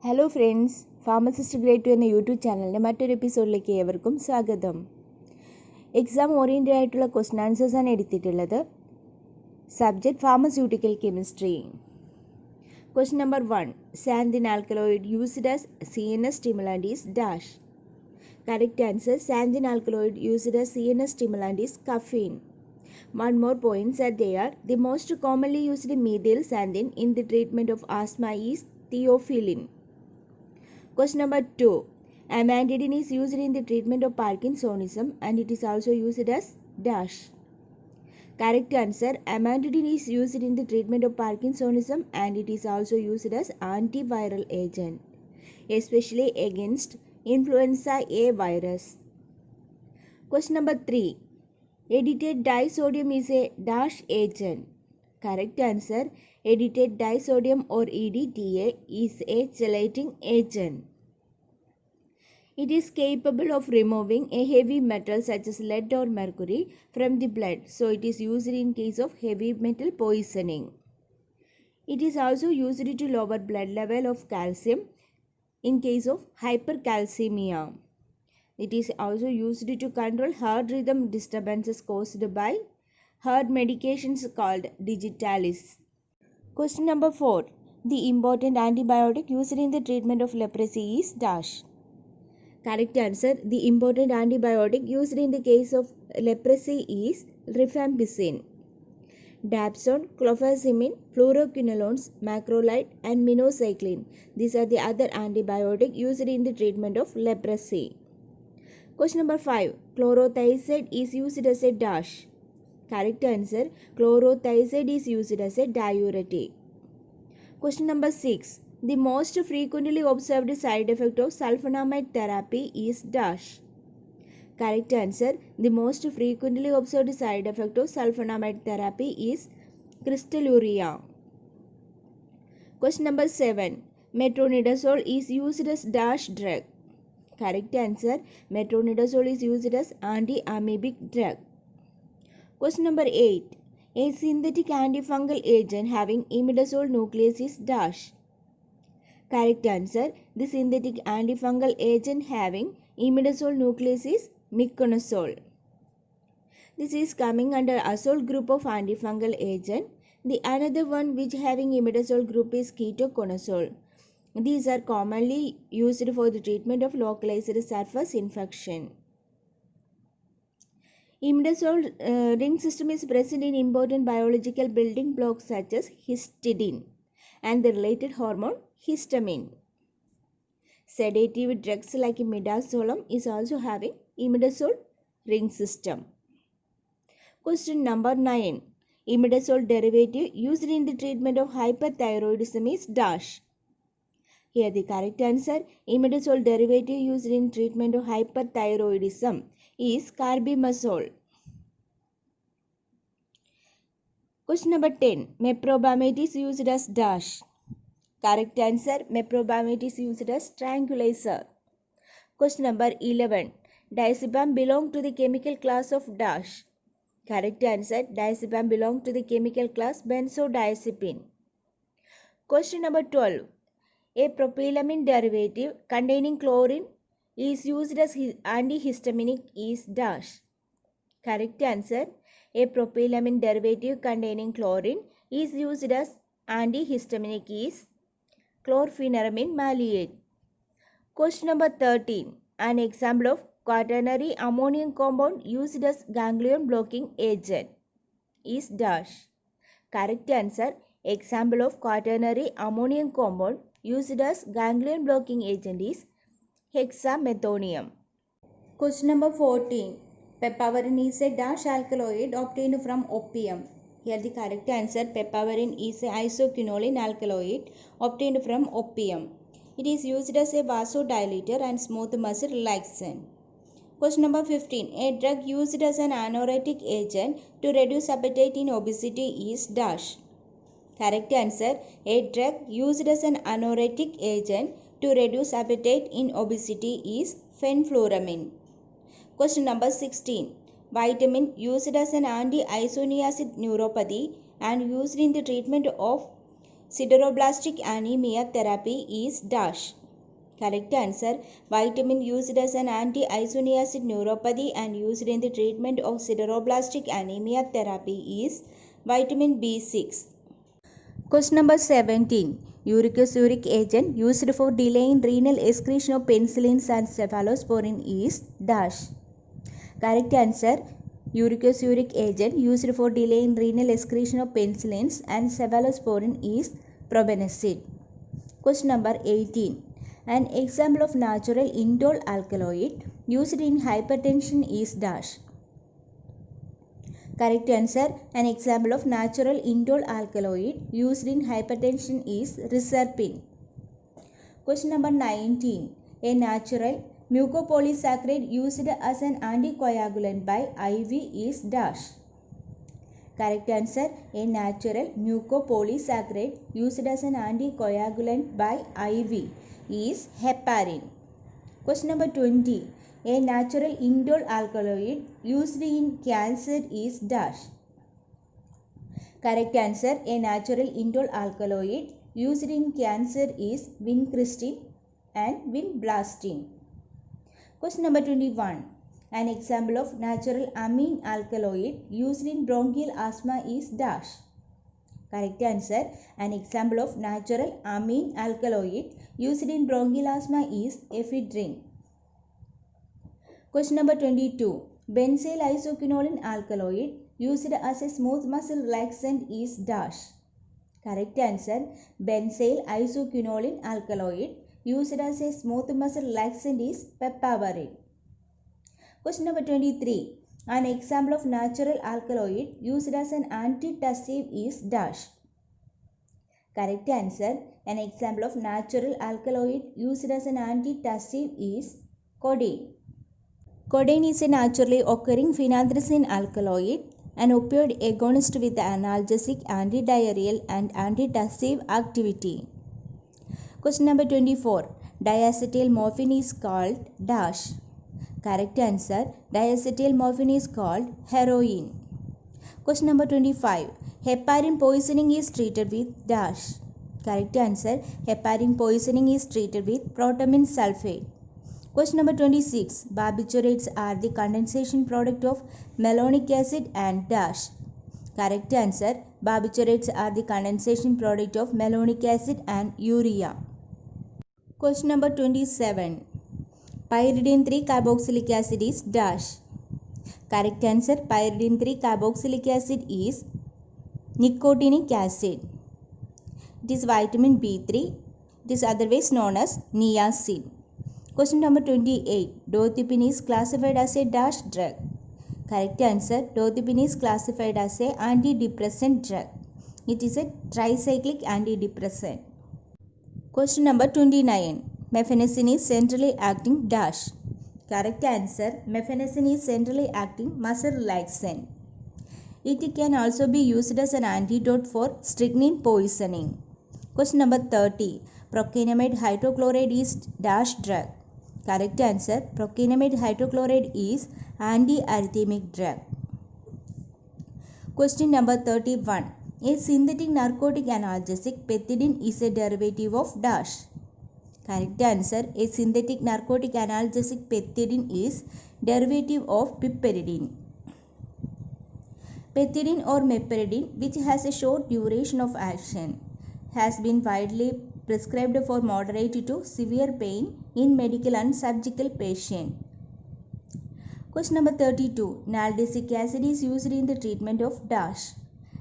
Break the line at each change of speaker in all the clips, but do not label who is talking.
Hello friends, pharmacist grade 2 എന്ന YouTube ചാനലിൻ്റെ മറ്റൊരു എപ്പിസോഡിലേക്ക് ഏവർക്കും സ്വാഗതം. എക്സാം ഓറിയൻറ്റഡ് ആയിട്ടുള്ള ക്വസ്റ്റൻ ആൻസേഴ്സാണ് എടുത്തിട്ടുള്ളത്. Subject pharmaceutical chemistry. Question number 1. Xanthine alkaloid used as CNS stimulant is dash. Correct answer, xanthine alkaloid used as CNS stimulant is caffeine. One more point that they are the most commonly used methyl xanthine in the treatment of asthma is theophylline. Question number 2. Amantadine is used in the treatment of Parkinsonism and it is also used as dash. Correct answer, amantadine is used in the treatment of Parkinsonism and it is also used as antiviral agent, especially against influenza A virus. Question number 3. Edited disodium is a dash agent. Correct answer, edited disodium or EDTA is a chelating agent. It is capable of removing a heavy metal such as lead or mercury from the blood, so it is used in case of heavy metal poisoning. It is also used to lower blood level of calcium in case of hypercalcemia. It is also used to control heart rhythm disturbances caused by heart medications called digitalis. Question number 4. The important antibiotic used in the treatment of leprosy is dash. Correct answer, the important antibiotic used in the case of leprosy is rifampicin. Dapsone, clofazimine, fluoroquinolones, macrolide and minocycline. These are the other antibiotic used in the treatment of leprosy. Question number 5. Chlorothiazide is used as a dash. Correct answer, chlorothiazide is used as a diuretic. Question number 6. The most frequently observed side effect of sulfonamide therapy is dash. Correct answer, the most frequently observed side effect of sulfonamide therapy is crystalluria. Question number 7. Metronidazole is used as dash drug. Correct answer, metronidazole is used as anti-amoebic drug. Question number 8. A synthetic antifungal agent having imidazole nucleus is dash. Correct answer, the synthetic antifungal agent having imidazole nucleus is miconazole. This is coming under azole group of antifungal agent. The another one which having imidazole group is ketoconazole. These are commonly used for the treatment of localized surface infection. Imidazole ring system is present in important biological building blocks such as histidine and the related hormone histamine. Sedative drugs like midazolam is also having imidazole ring system. Question number 9. Imidazole derivative used in the treatment of hyperthyroidism is dash. Here the correct answer, imidazole derivative used in treatment of hyperthyroidism is carbimazole. Question number 10. Meprobamate is used as dash. Correct answer, meprobamate is used as tranquilizer. Question number 11. Diazepam belong to the chemical class of dash. Correct answer, diazepam belong to the chemical class benzodiazepine. Question number 12. A propylamine derivative containing chlorine is used as antihistaminic is dash. Correct answer, a propylamine derivative containing chlorine is used as antihistaminic is chlorpheniramine maleate. Question number 13. An example of quaternary ammonium compound used as ganglion blocking agent is dash. Correct answer, example of quaternary ammonium compound used as ganglion blocking agent is hexamethonium. Question number 14. Pepaverin is a dash alkaloid obtained from opium. Here the correct answer, pepaverin is a isoquinoline alkaloid obtained from opium. It is used as a vasodilator and smooth muscle relaxant. Question number 15. A drug used as an anoretic agent to reduce appetite in obesity is dash. Correct answer, a drug used as an anoretic agent to reduce appetite in obesity is fenfluramine. Question number 16. Vitamin used as an anti-isoniazid neuropathy and used in the treatment of sideroblastic anemia therapy is dash. Correct answer. Vitamin used as an anti-isoniazid neuropathy and used in the treatment of sideroblastic anemia therapy is vitamin B6. Question number 17. Uricosuric agent used for delaying renal excretion of penicillins and cephalosporin is dash. Correct answer. Uricosuric agent used for delaying renal excretion of penicillins and cephalosporin is probenecid. Question number 18. An example of natural indole alkaloid used in hypertension is dash. Correct answer. An example of natural indole alkaloid used in hypertension is reserpine. Question number 19. A natural mucopolysaccharide used as an anticoagulant by IV is dash. Correct answer. A natural mucopolysaccharide used as an anticoagulant by IV is heparin. Question number 20. A natural indole alkaloid used in cancer is dash. Correct answer. A natural indole alkaloid used in cancer is vincristine and vinblastine. Question number 21. An example of natural amine alkaloid used in bronchial asthma is dash. Correct answer. An example of natural amine alkaloid used in bronchial asthma is ephedrine. Question number 22. Benzyl isoquinoline alkaloid used as a smooth muscle relaxant is dash. Correct answer. Benzyl isoquinoline alkaloid used as a smooth muscle relaxant is papaverine. Question number 23. An example of natural alkaloid used as an antitussive is dash. Correct answer. An example of natural alkaloid used as an antitussive is codeine. Codeine is a naturally occurring phenanthrene alkaloid, an opioid agonist with analgesic, antidiarrheal and antitussive activity. Question number 24. Diacetyl morphine is called dash. Correct answer. Diacetyl morphine is called heroin. Question number 25. Heparin poisoning is treated with dash. Correct answer. Heparin poisoning is treated with protamine sulfate. Question number 26. Barbiturates are the condensation product of malonic acid and dash. Correct answer. Barbiturates are the condensation product of malonic acid and urea. Question number 27. Pyridine 3 carboxylic acid is dash. Correct answer. Pyridine 3 carboxylic acid is nicotinic acid. It is vitamin B3. It is otherwise known as niacin. Question number 28. Dothipine is classified as a dash drug. Correct answer. Dothipine is classified as a antidepressant drug. It is a tricyclic antidepressant. Question number 29. Mefenacin is centrally acting dash. Correct answer. Mefenacin is centrally acting muscle relaxant. It can also be used as an antidote for strychnine poisoning. Question number 30. Procainamide hydrochloride is dash drug. Correct answer. Procainamide hydrochloride is antiarrhythmic drug. Question number 31. A synthetic narcotic analgesic pethidine is a derivative of dash. Correct answer. A synthetic narcotic analgesic pethidine is derivative of piperidine. Pethidine or meperidine, which has a short duration of action, has been widely prescribed for moderate to severe pain in medical and surgical patients. Question number 32. Nalgesic acid is used in the treatment of dash.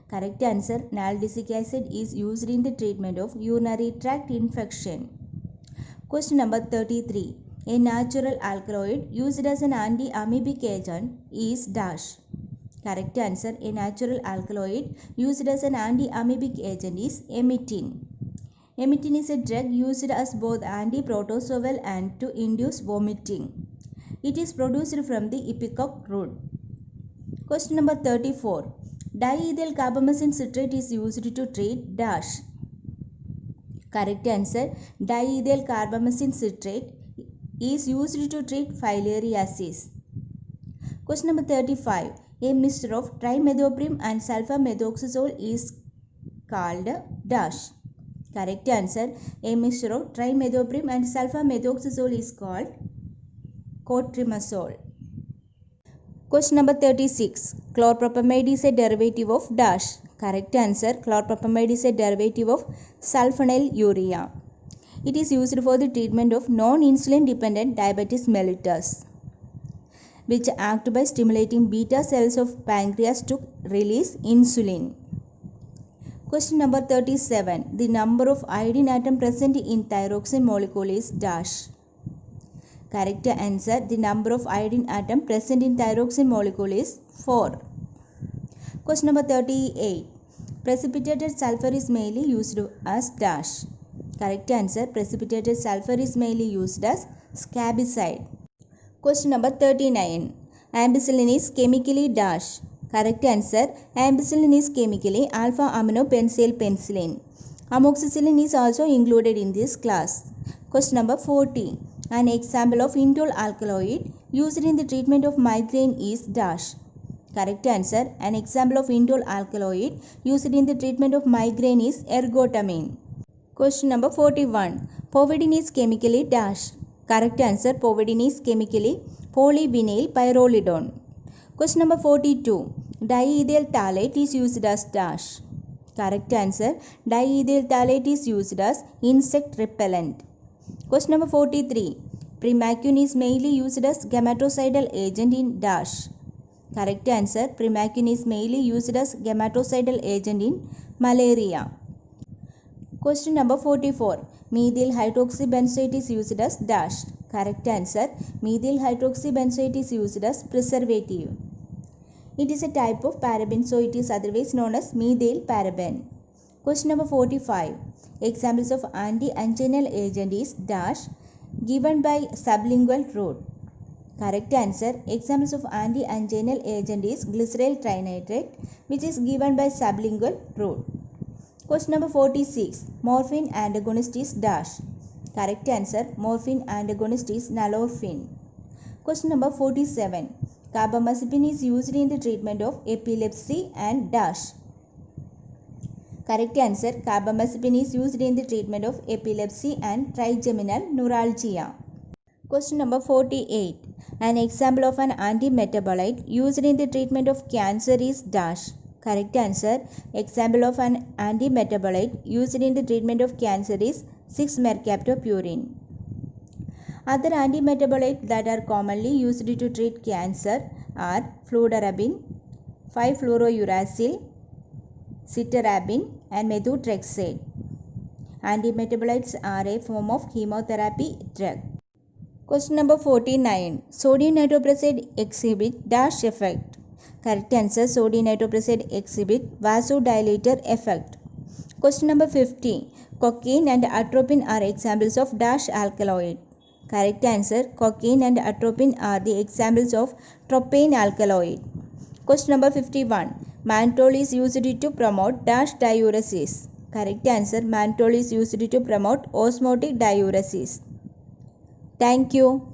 Correct answer. Nalgesic acid is used in the treatment of urinary tract infection. Question number 33. A natural alkaloid used as an anti-amoebic agent is dash. Correct answer. A natural alkaloid used as an anti-amoebic agent is emetine. Emetine is a drug used as both anti-protozoal and to induce vomiting. It is produced from the ipecac root. Question number 34. Diethyl carbamazine citrate is used to treat dash. Correct answer. Diethyl carbamazine citrate is used to treat filariasis. Question number 35. A mixture of trimethoprim and sulfamethoxazole is called dash. Correct answer. A mixture of trimethoprim and sulfamethoxazole is called cotrimazole. Question number 36. Chlorpropamide is a derivative of dash. Correct answer. Chlorpropamide is a derivative of sulfonylurea. It is used for the treatment of non-insulin dependent diabetes mellitus, which act by stimulating beta cells of pancreas to release insulin. Question number 37. The number of iodine atom present in thyroxine molecule is dash. Correct answer. The number of iodine atom present in thyroxine molecule is 4. Question number 38. Precipitated sulfur is mainly used as dash. Correct answer. Precipitated sulfur is mainly used as scabicide. Question number 39. Ampicillin is chemically dash. Correct answer. Ampicillin is chemically alpha amino pencil penicillin. Amoxicillin is also included in this class. Question number 40. An example of indole alkaloid used in the treatment of migraine is dash. Correct answer. An example of indole alkaloid used in the treatment of migraine is ergotamine. Question number 41. Povidone is chemically dash. Correct answer. Povidone is chemically polyvinyl pyrrolidone. Question number 42. Diethyl phthalate is used as dash. Correct answer. Diethyl phthalate is used as insect repellent. Question number 43. Primaquine is mainly used as gametocidal agent in dash. Correct answer. Primaquine is mainly used as gametocidal agent in malaria. Question number 44. Methyl hydroxybenzoate is used as dash. Correct answer. Methyl hydroxybenzoate is used as preservative. It is a type of paraben, so it is otherwise known as methyl paraben. Question number 45. Examples of anti-anginal agent is dash given by sublingual route. Correct answer. Examples of anti-anginal agent is glyceryl trinitrate, which is given by sublingual route. Question number 46. Morphine antagonist is dash. Correct answer. Morphine antagonist is nalorphine. Question number 47. Carbamazepine is used in the treatment of epilepsy and dash. Correct answer. Carbamazepine is used in the treatment of epilepsy and trigeminal neuralgia. Question number 48. An example of an antimetabolite used in the treatment of cancer is dash. Correct answer. Example of an antimetabolite used in the treatment of cancer is 6-mercaptopurine. Other antimetabolites that are commonly used to treat cancer are fludarabine, 5-fluorouracil, cytarabine and methotrexate. Antimetabolites are a form of chemotherapy drug. Question number 49. Sodium nitroprusside exhibit dash effect. Correct answer. Sodium nitroprusside exhibit vasodilator effect. Question number 50. Cocaine and atropine are examples of dash alkaloid. Correct answer. Cocaine and atropine are the examples of tropane alkaloid. Question number 51. Mannitol is used to promote dash diuresis. Correct answer. Mannitol is used to promote osmotic diuresis. Thank you.